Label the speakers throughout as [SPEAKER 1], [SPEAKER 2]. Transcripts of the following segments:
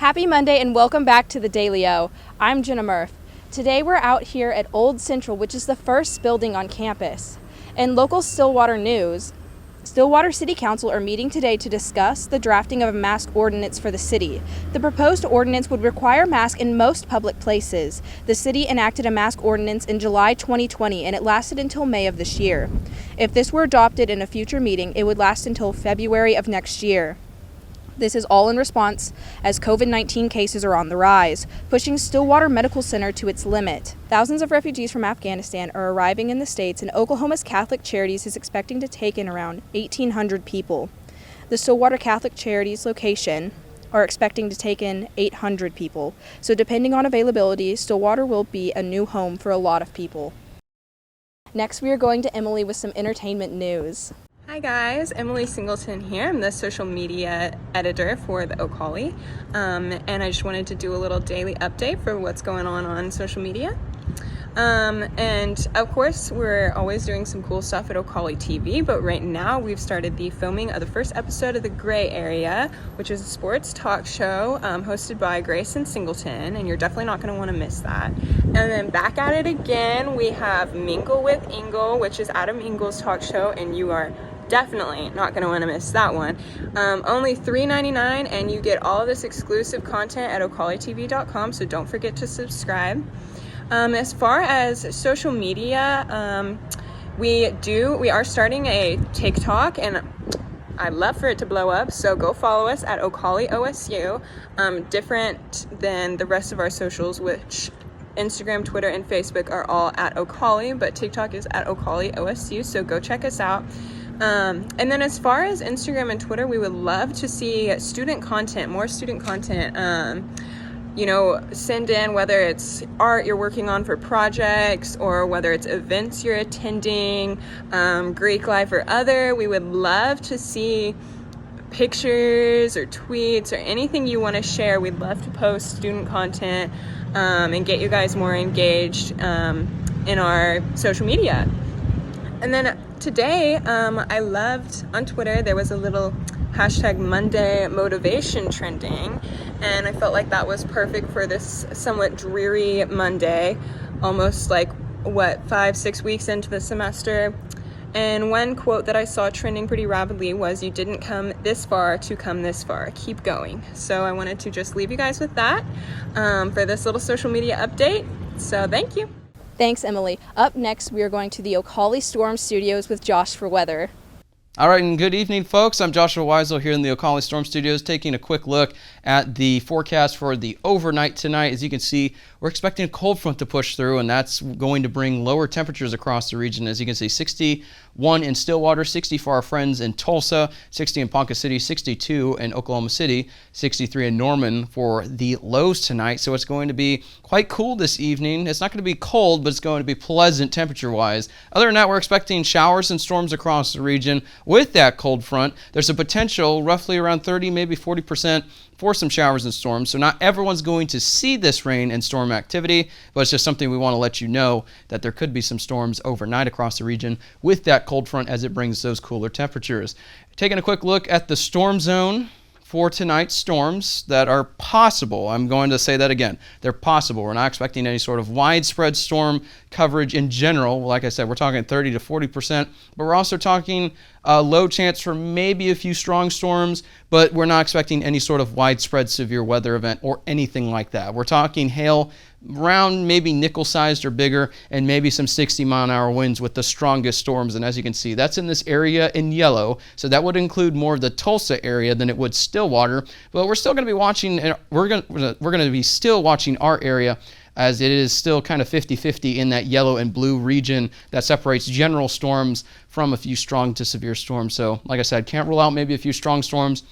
[SPEAKER 1] Happy Monday and welcome back to the Daily O. I'm Jenna Murph. Today we're out here at Old Central, which is the first building on campus. In local Stillwater news, Stillwater City Council are meeting today to discuss the drafting of a mask ordinance for the city. The proposed ordinance would require masks in most public places. The city enacted a mask ordinance in July 2020 and it lasted until May of this year. If this were adopted in a future meeting, it would last until February of next year. This is all in response as COVID-19 cases are on the rise, pushing Stillwater Medical Center to its limit. Thousands of refugees from Afghanistan are arriving in the States, and Oklahoma's Catholic Charities is expecting to take in around 1,800 people. The Stillwater Catholic Charities location are expecting to take in 800 people. So depending on availability, Stillwater will be a new home for a lot of people. Next, we are going to Emily with some entertainment news.
[SPEAKER 2] Hi guys, Emily Singleton here. I'm the social media editor for the O'Colly, and I just wanted to do a little daily update for what's going on social media. And of course, we're always doing some cool stuff at O'Colly TV, but right now we've started the filming of the first episode of The Gray Area, which is a sports talk show hosted by Grace and Singleton, and you're definitely not going to want to miss that. And then back at it again, we have Mingle with Ingle, which is Adam Ingle's talk show, and you are definitely not going to want to miss that one. Only $3.99, and you get all of this exclusive content at ocollytv.com, so don't forget to subscribe. As far as social media, we are starting a TikTok, and I'd love for it to blow up, so go follow us at O'Colly OSU. Different than the rest of our socials, which Instagram, Twitter, and Facebook are all at O'Colly, but TikTok is at O'Colly OSU, so go check us out. And then as far as Instagram and Twitter, we would love to see student content, more student content. Send in whether it's art you're working on for projects or whether it's events you're attending, Greek life or other. We would love to see pictures or tweets or anything you want to share. We'd love to post student content and get you guys more engaged in our social media. And then today, I loved on Twitter, there was a little hashtag Monday motivation trending, and I felt like that was perfect for this somewhat dreary Monday, almost like 5-6 weeks into the semester. And one quote that I saw trending pretty rapidly was, "You didn't come this far to come this far. Keep going." So I wanted to just leave you guys with that for this little social media update. So thank you.
[SPEAKER 1] Thanks, Emily. Up next, we are going to the O'Colly Storm Studios with Josh for weather.
[SPEAKER 3] All right, and good evening, folks. I'm Joshua Weisel here in the O'Colly Storm Studios, taking a quick look at the forecast for the overnight tonight. As you can see, we're expecting a cold front to push through, and that's going to bring lower temperatures across the region. As you can see, 61 in Stillwater, 60 for our friends in Tulsa, 60 in Ponca City, 62 in Oklahoma City, 63 in Norman for the lows tonight. So it's going to be quite cool this evening. It's not going to be cold, but it's going to be pleasant temperature-wise. Other than that, we're expecting showers and storms across the region. With that cold front, there's a potential roughly around 30, maybe 40% for some showers and storms. So not everyone's going to see this rain and storm activity, but it's just something we want to let you know that there could be some storms overnight across the region with that cold front as it brings those cooler temperatures. Taking a quick look at the storm zone for tonight's storms that are possible. I'm going to say that again. They're possible. We're not expecting any sort of widespread storm coverage in general. Like I said, we're talking 30 to 40%, but we're also talking a low chance for maybe a few strong storms, but we're not expecting any sort of widespread severe weather event or anything like that. We're talking hail around maybe nickel-sized or bigger, and maybe some 60-mile-an-hour winds with the strongest storms. And as you can see, that's in this area in yellow, so that would include more of the Tulsa area than it would Stillwater. But we're still going to be watching, and we're going to be still watching our area, as it is still kind of 50-50 in that yellow and blue region that separates general storms from a few strong to severe storms. So like I said, can't rule out maybe a few strong storms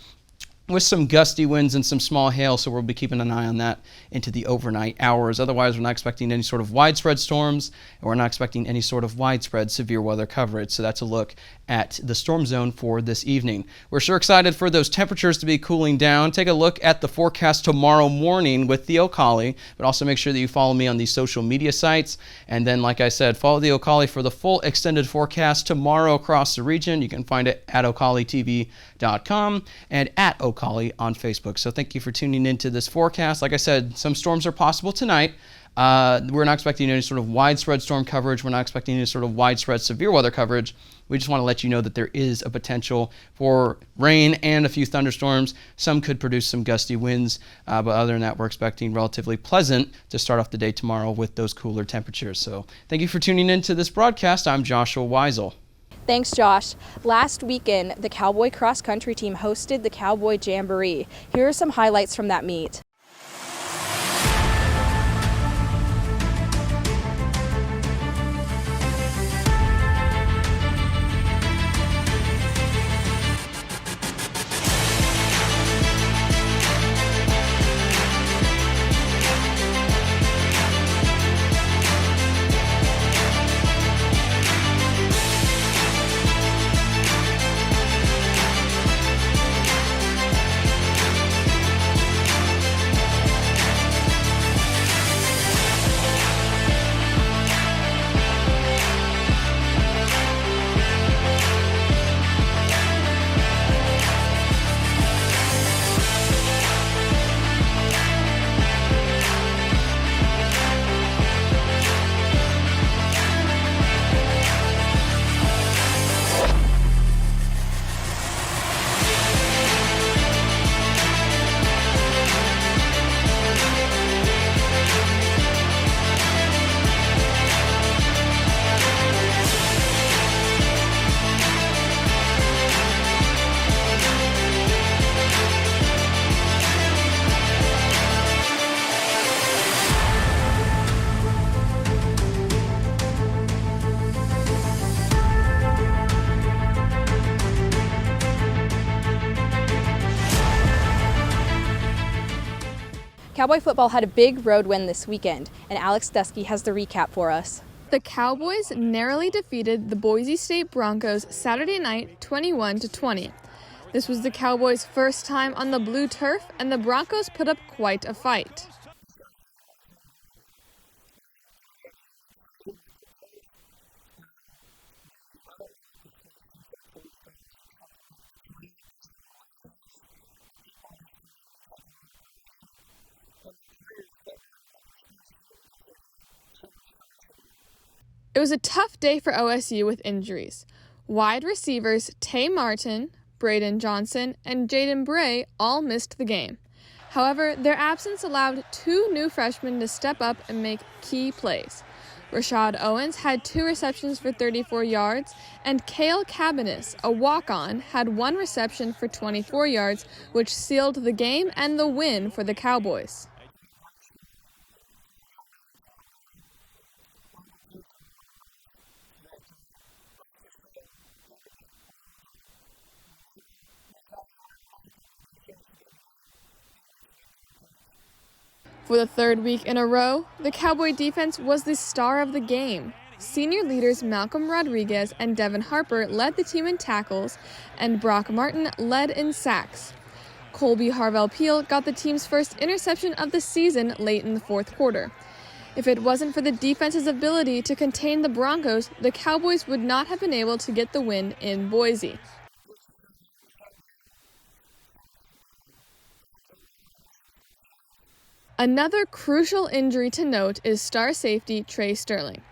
[SPEAKER 3] with some gusty winds and some small hail, so we'll be keeping an eye on that into the overnight hours. Otherwise, we're not expecting any sort of widespread storms, and we're not expecting any sort of widespread severe weather coverage. So that's a look at the storm zone for this evening. We're sure excited for those temperatures to be cooling down. Take a look at the forecast tomorrow morning with the O'Colly, but also make sure that you follow me on these social media sites. And then, like I said, follow the O'Colly for the full extended forecast tomorrow across the region. You can find it at ocollytv.com. ocallystorms.com and at Ocally on Facebook. So thank you for tuning into this forecast. Like I said, some storms are possible tonight. We're not expecting any sort of widespread storm coverage. We're not expecting any sort of widespread severe weather coverage. We just want to let you know that there is a potential for rain and a few thunderstorms. Some could produce some gusty winds, but other than that, we're expecting relatively pleasant to start off the day tomorrow with those cooler temperatures. So thank you for tuning into this broadcast. I'm Joshua Weisel.
[SPEAKER 1] Thanks, Josh. Last weekend, the Cowboy cross country team hosted the Cowboy Jamboree. Here are some highlights from that meet. Cowboy football had a big road win this weekend, and Alex Dusky has the recap for us.
[SPEAKER 4] The Cowboys narrowly defeated the Boise State Broncos Saturday night 21-20. This was the Cowboys' first time on the blue turf, and the Broncos put up quite a fight. It was a tough day for OSU with injuries. Wide receivers Tay Martin, Braden Johnson, and Jaden Bray all missed the game. However, their absence allowed two new freshmen to step up and make key plays. Rashad Owens had 2 receptions for 34 yards, and Cale Cabanis, a walk-on, had 1 reception for 24 yards, which sealed the game and the win for the Cowboys. For the 3rd week in a row, the Cowboy defense was the star of the game. Senior leaders Malcolm Rodriguez and Devin Harper led the team in tackles, and Brock Martin led in sacks. Colby Harvell-Peel got the team's first interception of the season late in the 4th quarter. If it wasn't for the defense's ability to contain the Broncos, the Cowboys would not have been able to get the win in Boise. Another crucial injury to note is star safety Trey Sterling.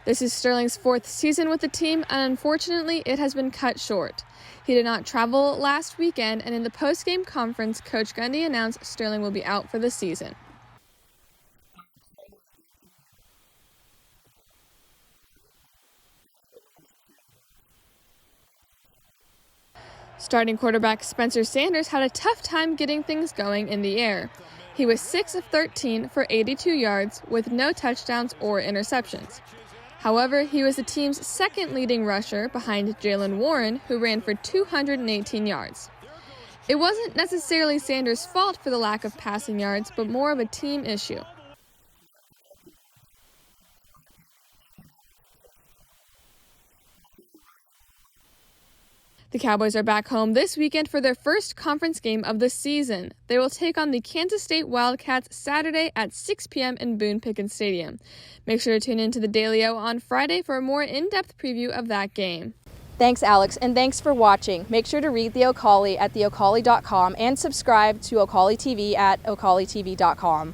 [SPEAKER 4] This is Sterling's 4th season with the team, and unfortunately it has been cut short. He did not travel last weekend, and in the post-game conference, Coach Gundy announced Sterling will be out for the season. Starting quarterback Spencer Sanders had a tough time getting things going in the air. He was 6 of 13 for 82 yards with no touchdowns or interceptions. However, he was the team's 2nd leading rusher behind Jalen Warren, who ran for 218 yards. It wasn't necessarily Sanders' fault for the lack of passing yards, but more of a team issue. The Cowboys are back home this weekend for their first conference game of the season. They will take on the Kansas State Wildcats Saturday at 6 p.m. in Boone Pickens Stadium. Make sure to tune in to the Daily O on Friday for a more in-depth preview of that game.
[SPEAKER 1] Thanks, Alex, and thanks for watching. Make sure to read the Ocalee at theocalee.com and subscribe to Ocalee TV at ocaletv.com.